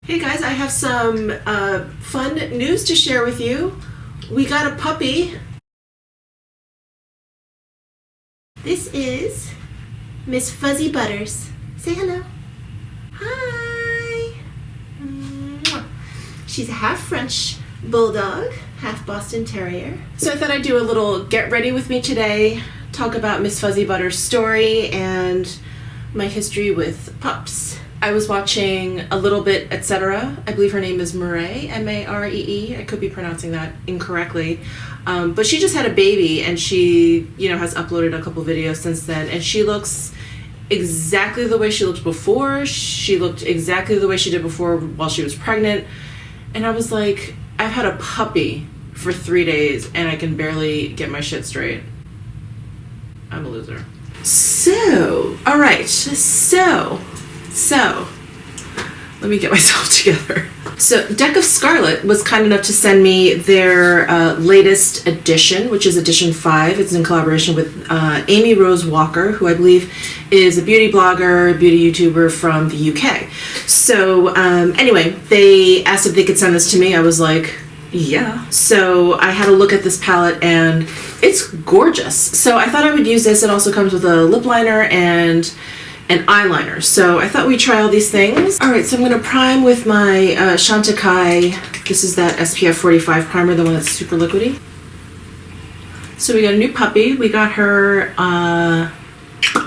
Hey guys, I have some fun news to share with you. We got a puppy. This is Miss Fuzzy Butters. Say hello. Hi. She's a half French bulldog, half Boston Terrier. So I thought I'd do a little get ready with me today, talk about Miss Fuzzy Butters' story and my history with pups. I was watching a little bit, etc. I believe her name is Maree, M-A-R-E-E. I could be pronouncing that incorrectly. But she just had a baby, and she, has uploaded a couple videos since then, and she looks exactly the way she looked before. She looked exactly the way she did before while she was pregnant. And I was like, I've had a puppy for 3 days, and I can barely get my shit straight. I'm a loser. So, alright, so, let me get myself together. So, Deck of Scarlet was kind enough to send me their latest edition, which is edition 5. It's in collaboration with Amy Rose Walker, who I believe is a beauty blogger, beauty YouTuber from the UK. So, anyway, they asked if they could send this to me. I was like, yeah. So I had a look at this palette and it's gorgeous. So I thought I would use this. It also comes with a lip liner and an eyeliner. So I thought we'd try all these things. All right, so I'm going to prime with my Chantecaille. This is that SPF 45 primer, the one that's super liquidy. So we got a new puppy. We got her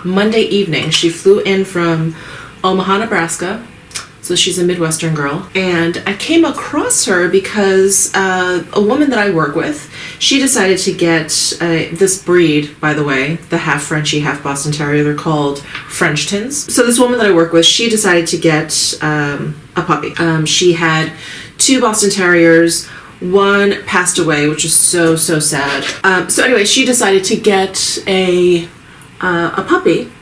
Monday evening. She flew in from Omaha, Nebraska. So she's a Midwestern girl. And I came across her because a woman that I work with, she decided to get this breed, by the way, the half Frenchie, half Boston Terrier. They're called Frenchtons. So this woman that I work with, she decided to get a puppy. She had 2 Boston Terriers. One passed away, which is so sad. So anyway, she decided to get a puppy.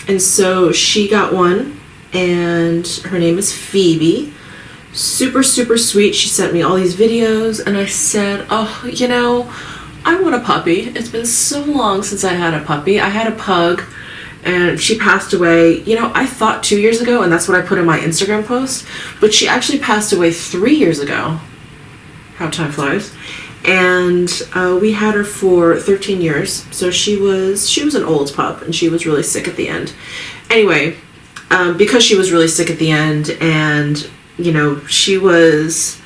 And so she got one. And her name is Phoebe. Super sweet. She sent me all these videos and I said, I want a puppy. It's been so long since I had a puppy. I had a pug and she passed away, I thought 2 years ago, and that's what I put in my Instagram post, but she actually passed away 3 years ago. How time flies. And we had her for 13 years. So she was an old pup and she was really sick at the end. Anyway, because she was really sick at the end, and she was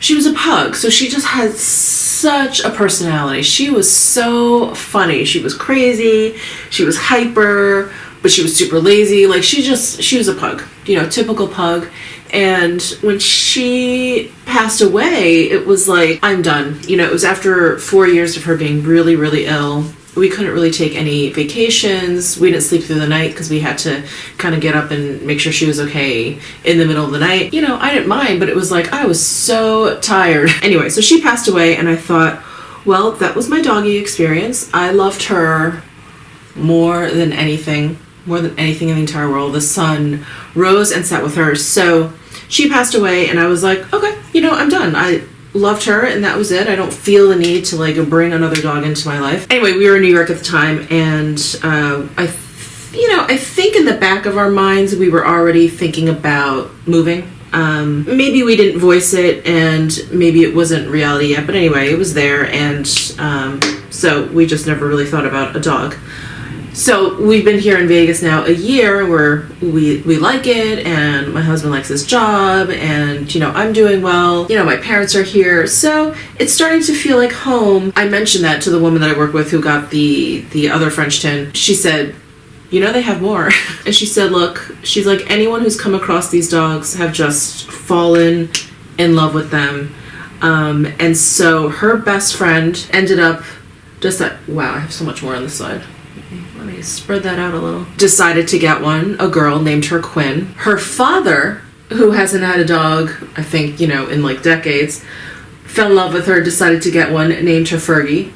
a pug, so she just had such a personality. She was so funny. She was crazy, she was hyper, but she was super lazy. Like she was a pug, typical pug. And when she passed away, it was like, I'm done. It was after 4 years of her being really ill. We couldn't really take any vacations. We didn't sleep through the night because we had to kind of get up and make sure she was okay in the middle of the night. I didn't mind, but it was like I was so tired. Anyway, so she passed away and I thought, well, that was my doggy experience. I loved her more than anything in the entire world. The sun rose and set with her. So she passed away and I was like, okay, I'm done. I loved her and that was it. I don't feel the need to bring another dog into my life. Anyway, we were in New York at the time, and I think in the back of our minds we were already thinking about moving. Maybe we didn't voice it and maybe it wasn't reality yet, but anyway, it was there, and so we just never really thought about a dog. So we've been here in Vegas now a year where we like it, and my husband likes his job, and I'm doing well. My parents are here, so it's starting to feel like home. I mentioned that to the woman that I work with who got the other Frenchton. She said, they have more. And she said, look, she's like, anyone who's come across these dogs have just fallen in love with them. And so her best friend ended up wow, I have so much more on this side. Let me spread that out a little. Decided to get one, a girl, named her Quinn. Her father, who hasn't had a dog, I think, in decades, fell in love with her, decided to get one, named her Fergie.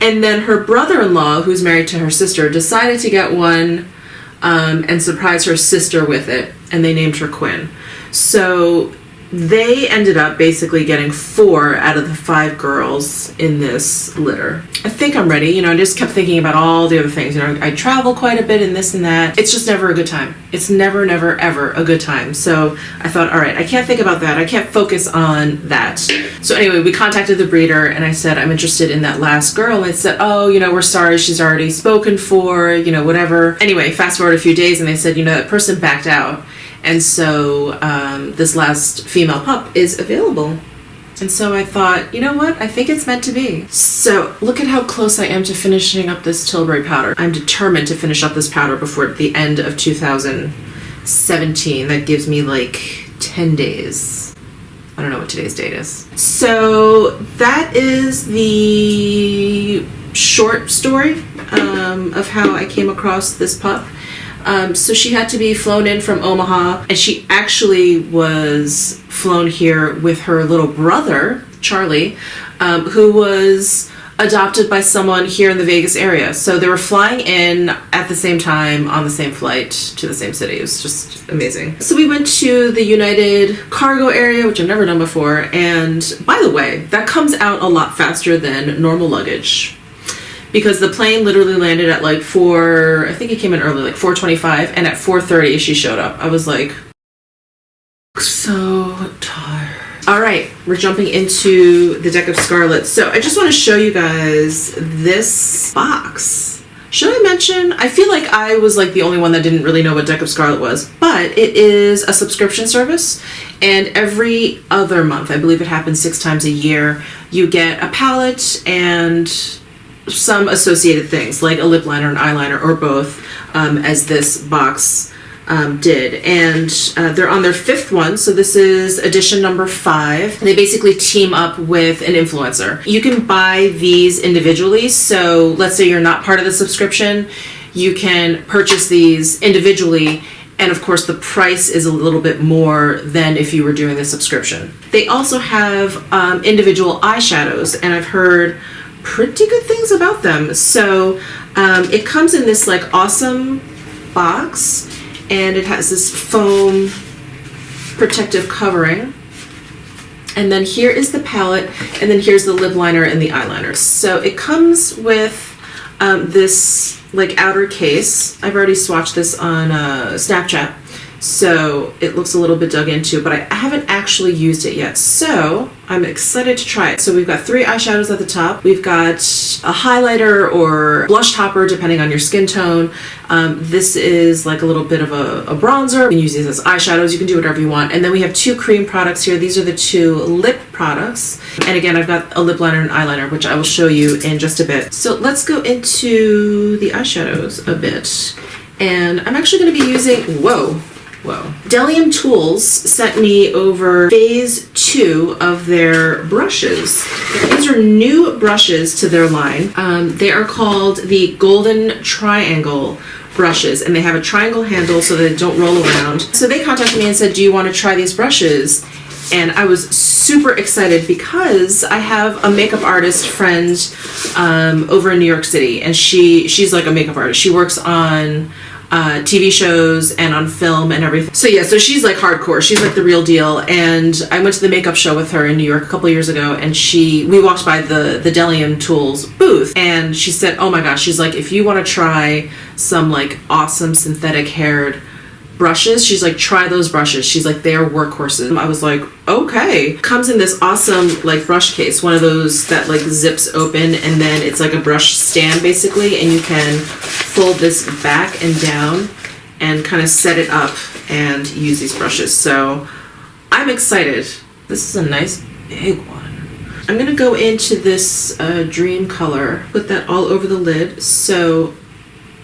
And then her brother-in-law, who's married to her sister, decided to get one and surprise her sister with it, and they named her Quinn. So they ended up basically getting 4 out of the 5 girls in this litter. I think I'm ready. You know, I just kept thinking about all the other things. You know, I travel quite a bit and this and that. It's just never a good time. It's never, ever a good time. So I thought, all right, I can't think about that. I can't focus on that. So anyway, we contacted the breeder and I said, I'm interested in that last girl. And they said, oh, you know, we're sorry, she's already spoken for, you know, whatever. Anyway, fast forward a few days and they said, you know, that person backed out. And so this last female pup is available. And so I thought, you know what? I think it's meant to be. So look at how close I am to finishing up this Tilbury powder. I'm determined to finish up this powder before the end of 2017. That gives me like 10 days. I don't know what today's date is. So that is the short story of how I came across this pup. So she had to be flown in from Omaha, and she actually was flown here with her little brother, Charlie, who was adopted by someone here in the Vegas area. So they were flying in at the same time on the same flight to the same city. It was just amazing. So we went to the United cargo area, which I've never done before. And by the way, that comes out a lot faster than normal luggage, because the plane literally landed at like I think it came in early, like 4:25, and at 4:30 she showed up. I was like, so tired. All right, we're jumping into the deck of Scarlet. So I just want to show you guys this box. Should I mention, I feel like I was like the only one that didn't really know what Deck of Scarlet was, but it is a subscription service, and every other month, I believe it happens 6 times a year, you get a palette and some associated things like a lip liner, an eyeliner, or both, as this box did. And they're on their 5th one, so this is edition number 5. They basically team up with an influencer. You can buy these individually, so let's say you're not part of the subscription, you can purchase these individually, and of course the price is a little bit more than if you were doing the subscription. They also have individual eyeshadows, and I've heard pretty good things about them. So it comes in this like awesome box, and it has this foam protective covering, and then here is the palette, and then here's the lip liner and the eyeliner. So it comes with this like outer case. I've already swatched this on Snapchat, so it looks a little bit dug into, but I haven't actually used it yet, so I'm excited to try it. So we've got 3 eyeshadows at the top. We've got a highlighter or blush topper depending on your skin tone. This is like a little bit of a bronzer. You can use these as eyeshadows. You can do whatever you want. And then we have 2 cream products here. These are the 2 lip products. And again, I've got a lip liner and eyeliner, which I will show you in just a bit. So let's go into the eyeshadows a bit. And I'm actually going to be using, whoa. bdellium Tools sent me over phase 2 of their brushes. These are new brushes to their line. They are called the Golden Triangle brushes, and they have a triangle handle so they don't roll around. So they contacted me and said, do you want to try these brushes? And I was super excited because I have a makeup artist friend over in New York City, and she's like a makeup artist. She works on TV shows and on film and everything. So yeah, so she's like hardcore. She's like the real deal. And I went to the makeup show with her in New York a couple years ago, and we walked by the bdellium Tools booth, and she said, oh my gosh, she's like, if you want to try some like awesome synthetic haired brushes, she's like, try those brushes. She's like, they're workhorses. I was like, okay. Comes in this awesome like brush case, one of those that like zips open, and then it's like a brush stand basically, and you can fold this back and down and kind of set it up and use these brushes. So I'm excited. This is a nice big one. I'm gonna go into this Dream color, put that all over the lid, so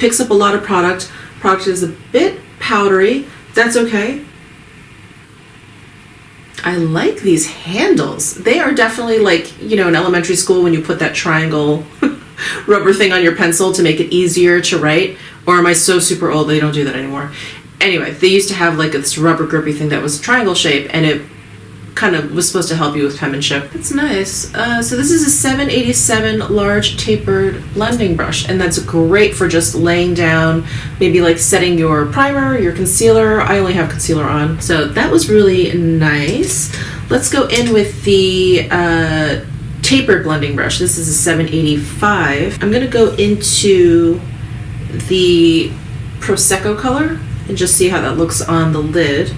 picks up a lot of product. Product is a bit powdery. That's okay. I like these handles. They are definitely like, you know, in elementary school when you put that triangle rubber thing on your pencil to make it easier to write. Or am I so super old they don't do that anymore? Anyway, they used to have like this rubber grippy thing that was triangle shape, and it kind of was supposed to help you with penmanship. It's nice. So this is a 787 large tapered blending brush, and that's great for just laying down, maybe like setting your primer, your concealer. I only have concealer on, so that was really nice. Let's go in with the tapered blending brush. This is a 785. I'm gonna go into the Prosecco color and just see how that looks on the lid.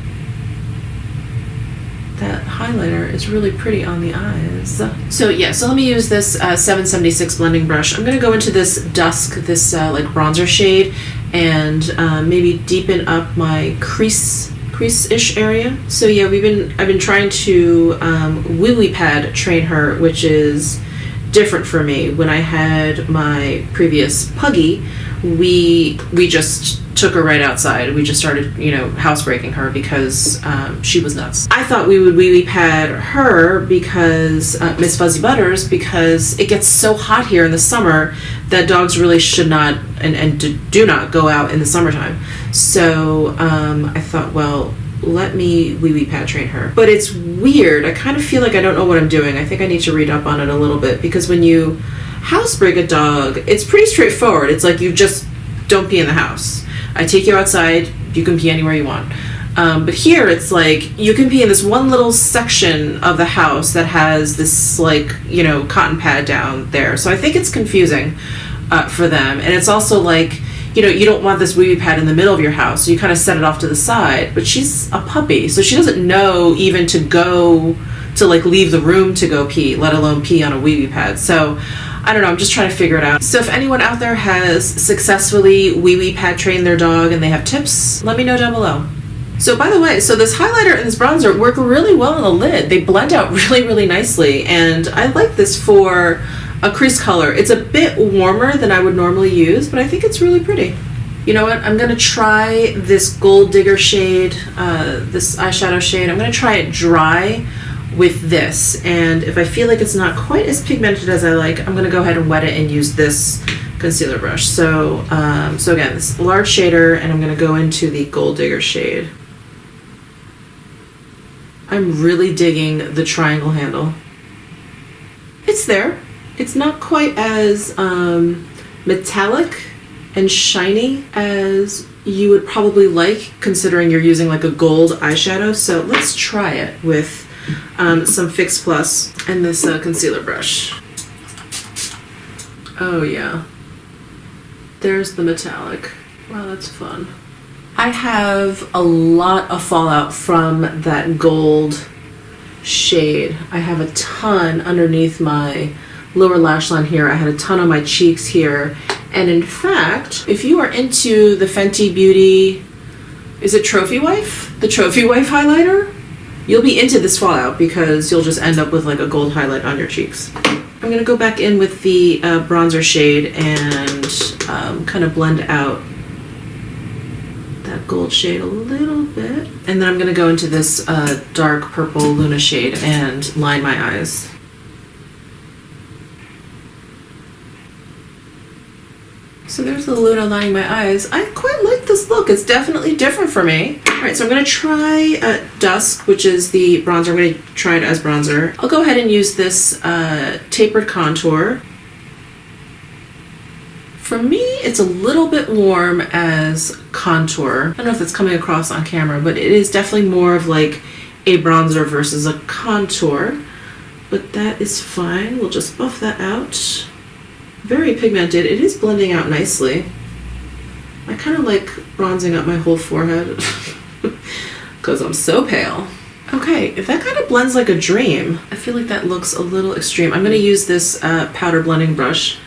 That highlighter is really pretty on the eyes. So yeah, so let me use this 776 blending brush. I'm gonna go into this dusk, this like bronzer shade, and maybe deepen up my crease-ish area. So yeah, I've been trying to wee pad train her, which is different for me. When I had my previous puggy, we just took her right outside. We just started, you know, housebreaking her because she was nuts. I thought we would wee pad her because Miss Fuzzy Butters, because it gets so hot here in the summer that dogs really should not and do not go out in the summertime. So I thought, well, let me wee pad train her. But it's weird. I kind of feel like I don't know what I'm doing. I think I need to read up on it a little bit, because when you housebreak a dog, it's pretty straightforward. It's like, you just don't pee in the house. I take you outside, you can pee anywhere you want. But here it's like, you can pee in this one little section of the house that has this, like, you know, cotton pad down there. So I think it's confusing for them. And it's also like, you know, you don't want this wee pad in the middle of your house, so you kind of set it off to the side. But she's a puppy, so she doesn't know even to go to, like, leave the room to go pee, let alone pee on a wee pad. So I don't know, I'm just trying to figure it out. So if anyone out there has successfully wee pad trained their dog and they have tips, let me know down below. So by the way, so this highlighter and this bronzer work really well on the lid. They blend out really nicely, and I like this for a crease color. It's a bit warmer than I would normally use, but I think it's really pretty. You know what, I'm gonna try this Gold Digger shade, this eyeshadow shade. I'm gonna try it dry with this, and if I feel like it's not quite as pigmented as I like, I'm gonna go ahead and wet it and use this concealer brush. So so again, this large shader, and I'm gonna go into the Gold Digger shade. I'm really digging the triangle handle. It's there. It's not quite as metallic and shiny as you would probably like, considering you're using like a gold eyeshadow. So let's try it with some Fix Plus and this concealer brush. Oh yeah, there's the metallic. Wow, that's fun. I have a lot of fallout from that gold shade. I have a ton underneath my lower lash line here. I had a ton on my cheeks here. And in fact, if you are into the Fenty Beauty, is it Trophy Wife? The Trophy Wife highlighter? You'll be into this fallout, because you'll just end up with like a gold highlight on your cheeks. I'm gonna go back in with the bronzer shade and kind of blend out that gold shade a little bit. And then I'm gonna go into this dark purple Luna shade and line my eyes. So there's the Luna lining my eyes. I quite like this look. It's definitely different for me. All right, so I'm gonna try Dusk, which is the bronzer. I'm gonna try it as bronzer. I'll go ahead and use this tapered contour. For me, it's a little bit warm as contour. I don't know if it's coming across on camera, but it is definitely more of like a bronzer versus a contour. But that is fine. We'll just buff that out. Very pigmented. It is blending out nicely. I kind of like bronzing up my whole forehead because I'm so pale. Okay, if that kind of blends like a dream, I feel like that looks a little extreme. I'm going to use this powder blending brush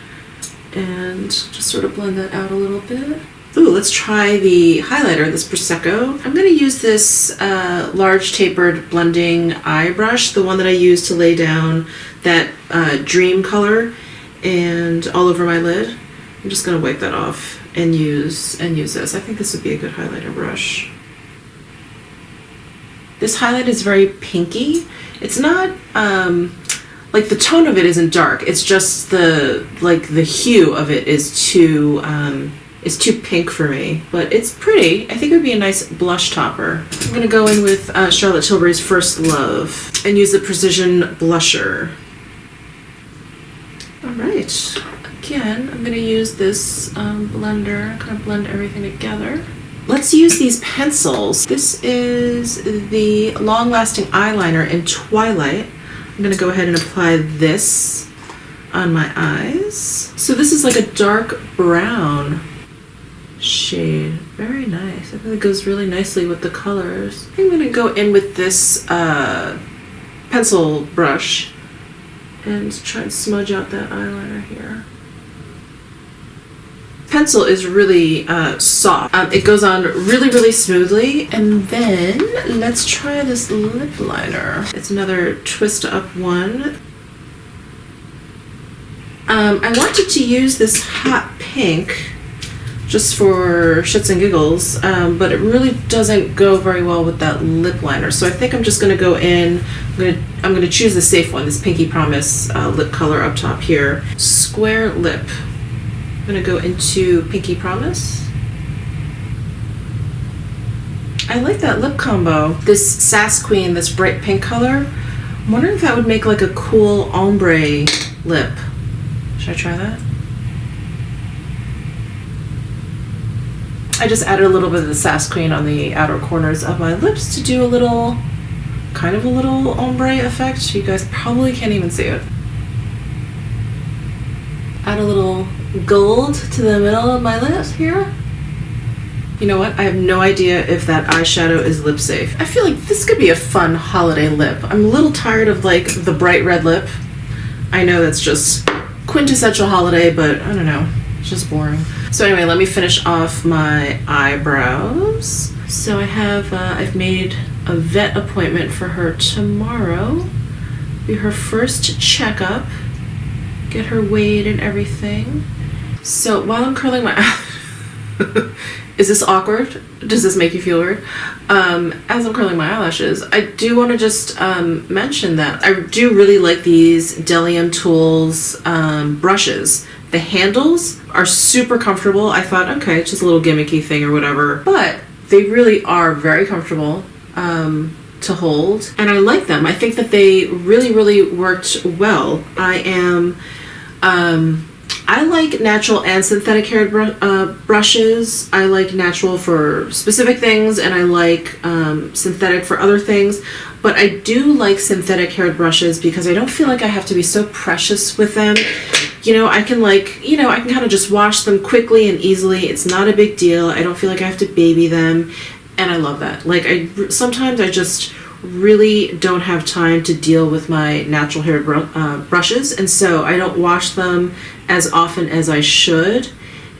and just sort of blend that out a little bit. Ooh, let's try the highlighter, this Prosecco. I'm going to use this large tapered blending eye brush, the one that I used to lay down that dream color and all over my lid. I'm just gonna wipe that off and use this. I think this would be a good highlighter brush. This highlight is very pinky. It's not like the tone of it isn't dark. It's just the hue of it is too is too pink for me, but it's pretty. I think it would be a nice blush topper. I'm gonna go in with Charlotte Tilbury's First Love and use the Precision Blusher. All right, again, I'm gonna use this blender, kind of blend everything together. Let's use these pencils. This is the Long Lasting Eyeliner in Twilight. I'm gonna go ahead and apply this on my eyes. So this is like a dark brown shade. Very nice. I think it goes really nicely with the colors. I'm going to go in with this pencil brush and try and smudge out that eyeliner here. Pencil is really soft. It goes on really smoothly. And then let's try this lip liner. It's another twist up one. I wanted to use this hot pink just for shits and giggles, but it really doesn't go very well with that lip liner. So I think I'm just gonna go in, I'm gonna choose the safe one, this Pinky Promise lip color up top here. Square lip. I'm gonna go into Pinky Promise. I like that lip combo. This Sass Queen, this bright pink color. I'm wondering if that would make like a cool ombre lip. Should I try that? I just added a little bit of the Sass Queen on the outer corners of my lips to do a little, kind of a little ombre effect. You guys probably can't even see it. Add a little gold to the middle of my lips here. You know what? I have no idea if that eyeshadow is lip safe. I feel like this could be a fun holiday lip. I'm a little tired of like the bright red lip. I know that's just quintessential holiday, but I don't know. It's just boring. So anyway, let me finish off my eyebrows. So I have, I've made a vet appointment for her tomorrow. Be her first checkup. Get her weighed and everything. So while I'm curling my is this awkward? Does this make you feel weird? As I'm curling my eyelashes, I do want to just mention that I do really like these bdellium Tools brushes. The handles are super comfortable. I thought, okay, it's just a little gimmicky thing or whatever, but they really are very comfortable to hold, and I like them. I think that they really worked well. I like natural and synthetic haired brushes. I like natural for specific things, and I like synthetic for other things. But I do like synthetic haired brushes because I don't feel like I have to be so precious with them. You know, I can I can kind of just wash them quickly and easily. It's not a big deal. I don't feel like I have to baby them, and I love that. Like sometimes I just really don't have time to deal with my natural haired brushes, and so I don't wash them as often as I should,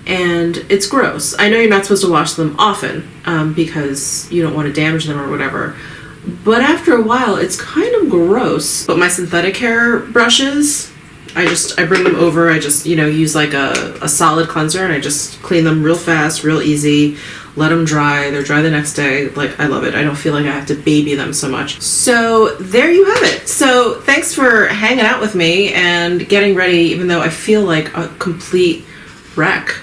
and it's gross. I know you're not supposed to wash them often because you don't want to damage them or whatever, but after a while it's kind of gross. But my synthetic hair brushes, I bring them over, I just use like a solid cleanser, and I just clean them real fast, real easy, let them dry. They're dry the next day. Like, I love it. I don't feel like I have to baby them so much. So there you have it. So thanks for hanging out with me and getting ready, even though I feel like a complete wreck.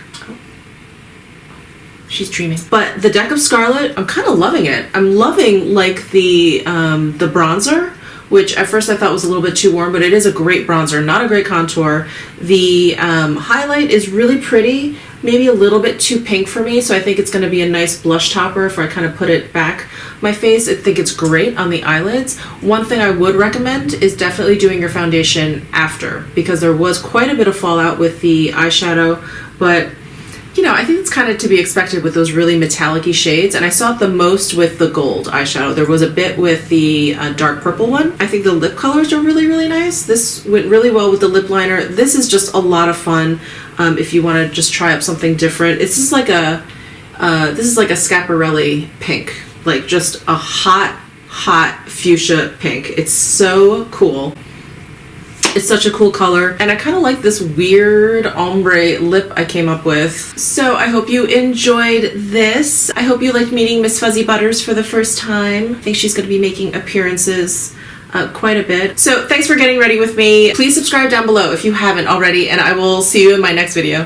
She's dreaming. But the deck of Scarlet, I'm kind of loving it. I'm loving like the bronzer, which at first I thought was a little bit too warm, but it is a great bronzer, not a great contour. The highlight is really pretty, maybe a little bit too pink for me, so I think it's going to be a nice blush topper if I kind of put it back my face. I think it's great on the eyelids. One thing I would recommend is definitely doing your foundation after, because there was quite a bit of fallout with the eyeshadow, but I think it's kind of to be expected with those really metallic-y shades, and I saw it the most with the gold eyeshadow. There was a bit with the dark purple one. I think the lip colors are really nice. This went really well with the lip liner. This is just a lot of fun if you want to just try up something different. It's just like this is like a Schiaparelli pink, like just a hot fuchsia pink. It's so cool. It's such a cool color, and I kind of like this weird ombre lip I came up with. So I hope you enjoyed this. I hope you liked meeting Miss Fuzzy Butters for the first time. I think she's going to be making appearances quite a bit. So thanks for getting ready with me. Please subscribe down below if you haven't already, and I will see you in my next video.